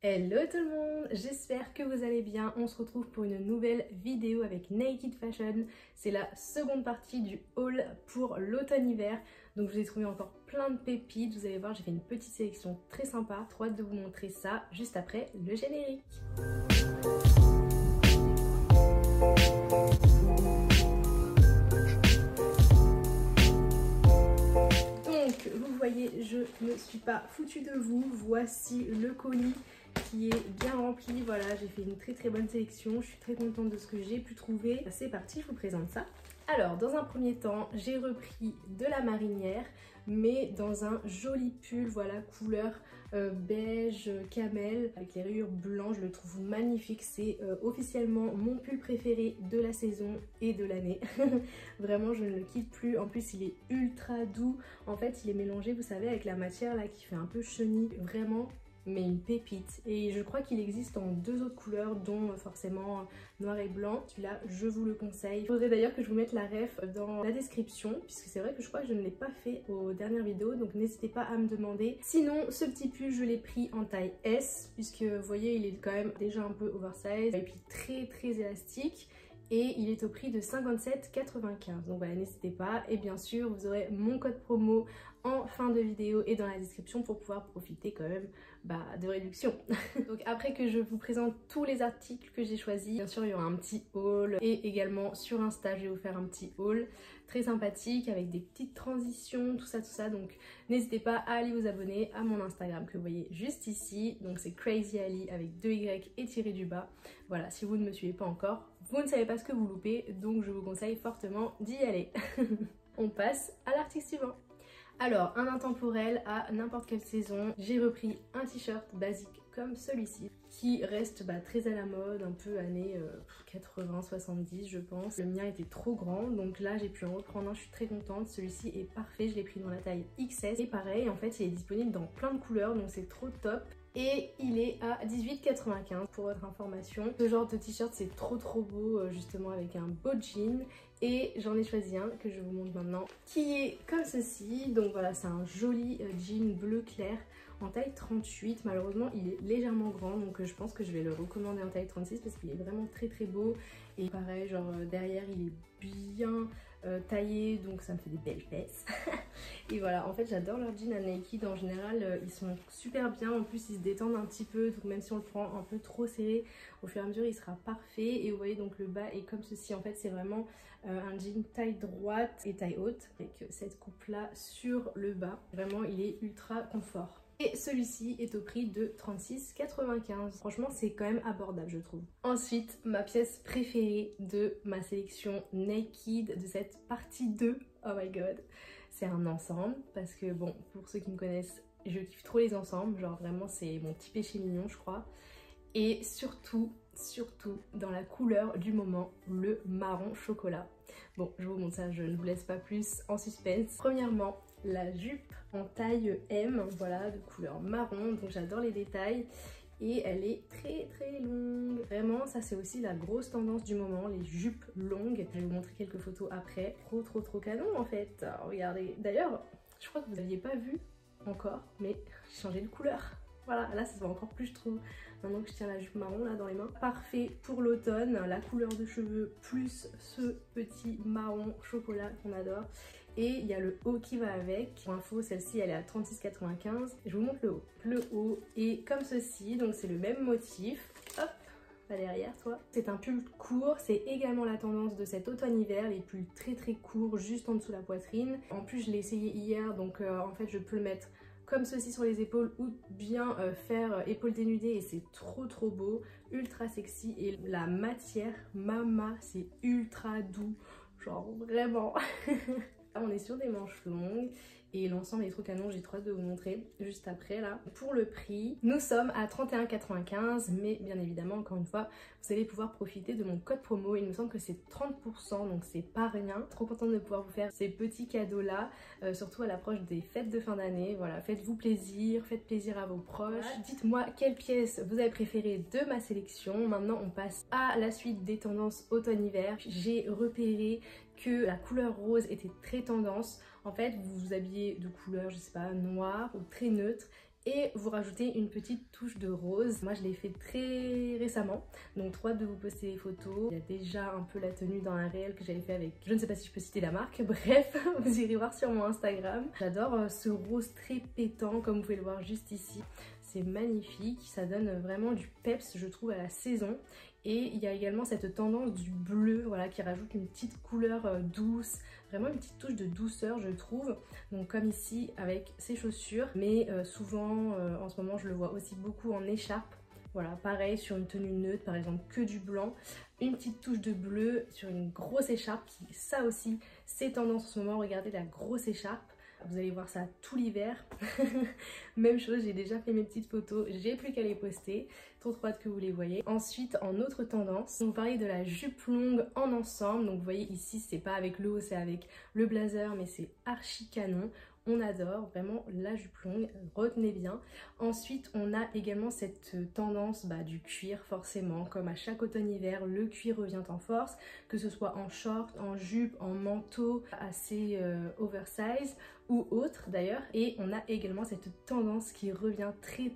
Hello tout le monde, j'espère que vous allez bien. On se retrouve pour une nouvelle vidéo avec Naked Fashion. C'est la seconde partie du haul pour l'automne-hiver. Donc je vous ai trouvé encore plein de pépites. Vous allez voir, j'ai fait une petite sélection très sympa. Trop hâte de vous montrer ça juste après le générique. Donc vous voyez, je ne suis pas foutue de vous. Voici le colis qui est bien rempli. Voilà, j'ai fait une très bonne sélection. Je suis très contente de ce que j'ai pu trouver. C'est parti, je vous présente ça. Alors, dans un premier temps, j'ai repris de la marinière, mais dans un joli pull, voilà, couleur beige, camel, avec les rayures blanches. Je le trouve magnifique. C'est officiellement mon pull préféré de la saison et de l'année. Vraiment, je ne le quitte plus. En plus, il est ultra doux. En fait, il est mélangé, vous savez, avec la matière là qui fait un peu chenille. Vraiment, mais une pépite. Et je crois qu'il existe en deux autres couleurs, dont forcément noir et blanc. Celui-là, je vous le conseille. Il faudrait d'ailleurs que je vous mette la ref dans la description, puisque c'est vrai que je crois que je ne l'ai pas fait aux dernières vidéos, donc n'hésitez pas à me demander. Sinon, ce petit pull, je l'ai pris en taille S, puisque vous voyez, il est quand même déjà un peu oversize, et puis très élastique. Et il est au prix de 57,95. Donc voilà, n'hésitez pas. Et bien sûr, vous aurez mon code promo en fin de vidéo et dans la description pour pouvoir profiter quand même de réduction. Donc après que je vous présente tous les articles que j'ai choisis, bien sûr il y aura un petit haul et également sur Insta je vais vous faire un petit haul très sympathique avec des petites transitions, tout ça. Donc n'hésitez pas à aller vous abonner à mon Instagram que vous voyez juste ici. Donc c'est Crazy Ali avec 2 Y et tiré du bas. Voilà, si vous ne me suivez pas encore, vous ne savez pas ce que vous loupez, donc je vous conseille fortement d'y aller. On passe à l'article suivant. Alors, un intemporel à n'importe quelle saison, j'ai repris un t-shirt basique comme celui-ci qui reste très à la mode, un peu années 80-70 je pense. Le mien était trop grand, donc là j'ai pu en reprendre un, je suis très contente. Celui-ci est parfait, je l'ai pris dans la taille XS et pareil, en fait il est disponible dans plein de couleurs, donc c'est trop top. Et il est à 18,95 pour votre information. Ce genre de t-shirt c'est trop beau, justement avec un beau jean. Et j'en ai choisi un que je vous montre maintenant qui est comme ceci. Donc voilà, c'est un joli jean bleu clair en taille 38. Malheureusement il est légèrement grand, donc je pense que je vais le recommander en taille 36 parce qu'il est vraiment très beau. Et pareil, genre derrière il est bien taillé, donc ça me fait des belles fesses. Et voilà, en fait j'adore leurs jeans à Naked. En général ils sont super bien, en plus ils se détendent un petit peu, donc même si on le prend un peu trop serré, au fur et à mesure il sera parfait. Et vous voyez, donc le bas est comme ceci. En fait c'est vraiment un jean taille droite et taille haute avec cette coupe là sur le bas. Vraiment il est ultra confort. Et celui-ci est au prix de 36,95. Franchement c'est quand même abordable je trouve. Ensuite, ma pièce préférée de ma sélection Naked de cette partie 2, oh my god, c'est un ensemble. Parce que bon, pour ceux qui me connaissent, je kiffe trop les ensembles, genre vraiment c'est mon petit péché mignon je crois. Et surtout dans la couleur du moment, le marron chocolat. Bon, je vous montre ça, je ne vous laisse pas plus en suspense. Premièrement, la jupe en taille M, voilà, de couleur marron, donc j'adore les détails. Et elle est très longue. Vraiment, ça c'est aussi la grosse tendance du moment, les jupes longues. Je vais vous montrer quelques photos après. Trop canon en fait. Alors, regardez, d'ailleurs, je crois que vous n'aviez pas vu encore, mais j'ai changé de couleur. Voilà, là ça se voit encore plus je trouve, maintenant que je tiens la jupe marron là dans les mains. Parfait pour l'automne, la couleur de cheveux plus ce petit marron chocolat qu'on adore. Et il y a le haut qui va avec. Pour info, celle-ci elle est à 36,95. Je vous montre le haut. Le haut est comme ceci, donc c'est le même motif. Hop, pas derrière toi. C'est un pull court, c'est également la tendance de cet automne-hiver, les pulls très courts juste en dessous de la poitrine. En plus je l'ai essayé hier, donc en fait je peux le mettre comme ceci sur les épaules ou bien faire épaules dénudées et c'est trop beau, ultra sexy. Et la matière, mama, c'est ultra doux, genre vraiment. On est sur des manches longues et l'ensemble est trop canon, j'ai trop hâte de vous montrer juste après là. Pour le prix, nous sommes à 31,95, mais bien évidemment encore une fois vous allez pouvoir profiter de mon code promo. Il me semble que c'est 30%, donc c'est pas rien. Trop contente de pouvoir vous faire ces petits cadeaux là, surtout à l'approche des fêtes de fin d'année. Voilà, faites-vous plaisir, faites plaisir à vos proches. Dites-moi quelle pièce vous avez préférée de ma sélection. Maintenant on passe à la suite des tendances automne-hiver. J'ai repéré que la couleur rose était très tendance. En fait, vous vous habillez de couleur, je sais pas, noire ou très neutre et vous rajoutez une petite touche de rose. Moi je l'ai fait très récemment, donc trop hâte de vous poster les photos. Il y a déjà un peu la tenue dans un réel que j'avais fait avec, je ne sais pas si je peux citer la marque, bref, vous irez voir sur mon Instagram. J'adore ce rose très pétant comme vous pouvez le voir juste ici. C'est magnifique, ça donne vraiment du peps je trouve à la saison. Et il y a également cette tendance du bleu, voilà, qui rajoute une petite couleur douce, vraiment une petite touche de douceur je trouve. Donc comme ici avec ces chaussures, mais souvent en ce moment je le vois aussi beaucoup en écharpe. Voilà, pareil sur une tenue neutre, par exemple que du blanc, une petite touche de bleu sur une grosse écharpe, qui ça aussi c'est tendance en ce moment, regardez la grosse écharpe. Vous allez voir ça tout l'hiver. Même chose, j'ai déjà fait mes petites photos, j'ai plus qu'à les poster. Trop hâte que vous les voyez. Ensuite, en autre tendance, on va parler de la jupe longue en ensemble. Donc vous voyez ici, c'est pas avec le haut, c'est avec le blazer, mais c'est archi canon. On adore vraiment la jupe longue, retenez bien. Ensuite, on a également cette tendance du cuir forcément, comme à chaque automne-hiver, le cuir revient en force, que ce soit en short, en jupe, en manteau assez oversize ou autre d'ailleurs. Et on a également cette tendance qui revient très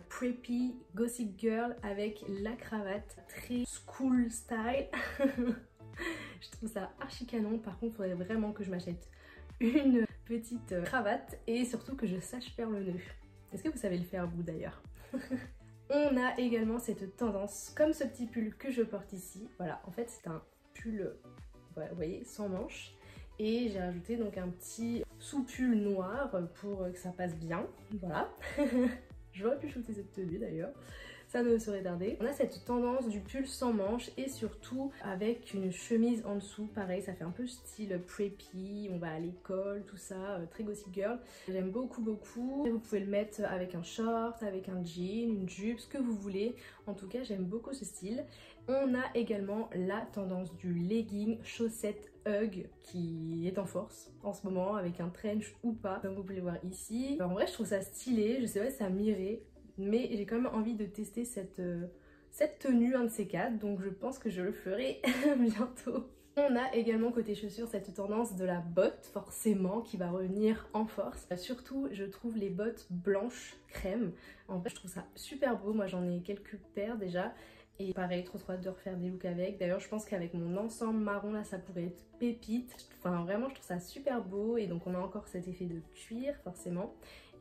preppy, gossip girl avec la cravate, très school style. Je trouve ça archi canon. Par contre, il faudrait vraiment que je m'achète une petite cravate et surtout que je sache faire le nœud. Est-ce que vous savez le faire vous d'ailleurs? On a également cette tendance comme ce petit pull que je porte ici. Voilà, en fait c'est un pull, voilà, vous voyez, sans manches. Et j'ai rajouté donc un petit sous-pull noir pour que ça passe bien. Voilà. J'aurais pu shooter cette tenue d'ailleurs. Ça ne me serait tardé. On a cette tendance du pull sans manches et surtout avec une chemise en dessous. Pareil, ça fait un peu style preppy, on va à l'école, tout ça, très gossip girl. J'aime beaucoup. Vous pouvez le mettre avec un short, avec un jean, une jupe, ce que vous voulez. En tout cas, j'aime beaucoup ce style. On a également la tendance du legging chaussette Hug qui est en force en ce moment avec un trench ou pas, comme vous pouvez le voir ici. En vrai, je trouve ça stylé, je sais pas si ça m'irait, mais j'ai quand même envie de tester cette tenue, un de ces quatre, donc je pense que je le ferai bientôt. On a également côté chaussures cette tendance de la botte forcément qui va revenir en force. Surtout je trouve les bottes blanches crème. En fait je trouve ça super beau, moi j'en ai quelques paires déjà. Et pareil, trop hâte de refaire des looks avec. D'ailleurs je pense qu'avec mon ensemble marron là ça pourrait être pépite. Enfin vraiment je trouve ça super beau. Et donc on a encore cet effet de cuir forcément.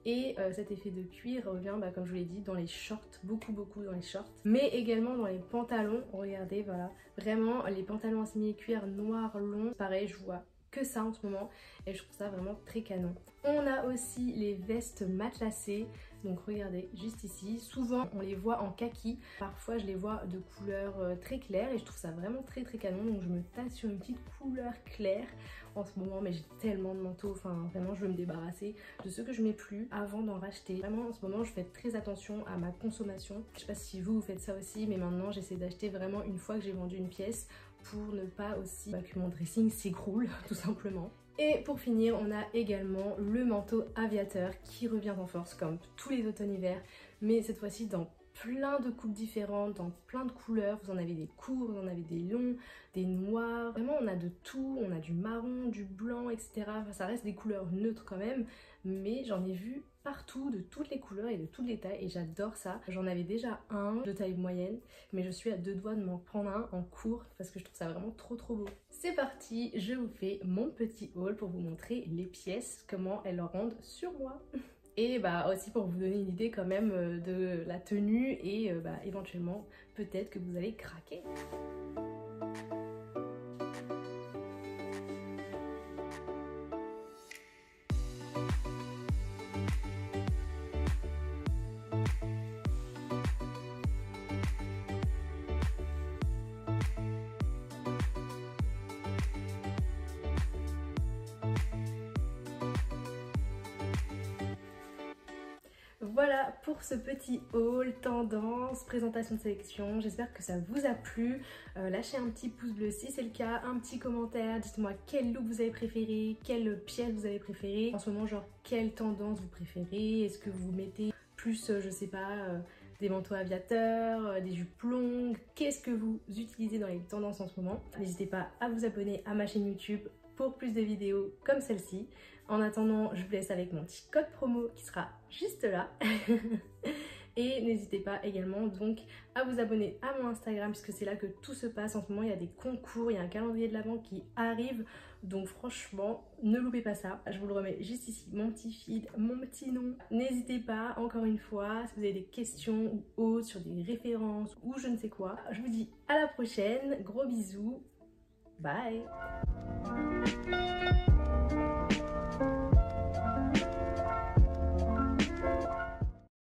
Et cet effet de cuir revient, comme je vous l'ai dit, dans les shorts, beaucoup dans les shorts. Mais également dans les pantalons, regardez, voilà. Vraiment, les pantalons en simili-cuir noir long, pareil, je vois que ça en ce moment. Et je trouve ça vraiment très canon. On a aussi les vestes matelassées. Donc regardez, juste ici, souvent on les voit en kaki, parfois je les vois de couleur très claire et je trouve ça vraiment très canon. Donc je me tape sur une petite couleur claire en ce moment, mais j'ai tellement de manteaux, enfin vraiment je veux me débarrasser de ceux que je mets plus avant d'en racheter. Vraiment en ce moment je fais très attention à ma consommation. Je sais pas si vous faites ça aussi, mais maintenant j'essaie d'acheter vraiment une fois que j'ai vendu une pièce pour ne pas aussi que mon dressing s'écroule tout simplement. Et pour finir, on a également le manteau aviateur qui revient en force comme tous les automnes-hiver, mais cette fois-ci dans plein de coupes différentes, dans plein de couleurs. Vous en avez des courts, vous en avez des longs, des noirs. Vraiment, on a de tout. On a du marron, du blanc, etc. Enfin, ça reste des couleurs neutres quand même, mais j'en ai vu partout, de toutes les couleurs et de toutes les tailles, et j'adore ça. J'en avais déjà un de taille moyenne, mais je suis à deux doigts de m'en prendre un en court parce que je trouve ça vraiment trop beau. C'est parti, je vous fais mon petit haul pour vous montrer les pièces, comment elles le rendent sur moi. Et aussi pour vous donner une idée quand même de la tenue et éventuellement peut-être que vous allez craquer. Voilà pour ce petit haul, tendance, présentation de sélection. J'espère que ça vous a plu. Lâchez un petit pouce bleu si c'est le cas, un petit commentaire. Dites-moi quel look vous avez préféré, quelle pièce vous avez préféré. En ce moment, genre, quelle tendance vous préférez. Est-ce que vous mettez plus, je sais pas, des manteaux aviateurs, des jupes longues. Qu'est-ce que vous utilisez dans les tendances en ce moment? N'hésitez pas à vous abonner à ma chaîne YouTube pour plus de vidéos comme celle-ci. En attendant, je vous laisse avec mon petit code promo qui sera juste là. Et n'hésitez pas également donc à vous abonner à mon Instagram puisque c'est là que tout se passe en ce moment. Il y a des concours, il y a un calendrier de l'Avent qui arrive. Donc franchement, ne loupez pas ça. Je vous le remets juste ici, mon petit feed, mon petit nom. N'hésitez pas, encore une fois, si vous avez des questions ou autres sur des références ou je ne sais quoi. Je vous dis à la prochaine, gros bisous, bye.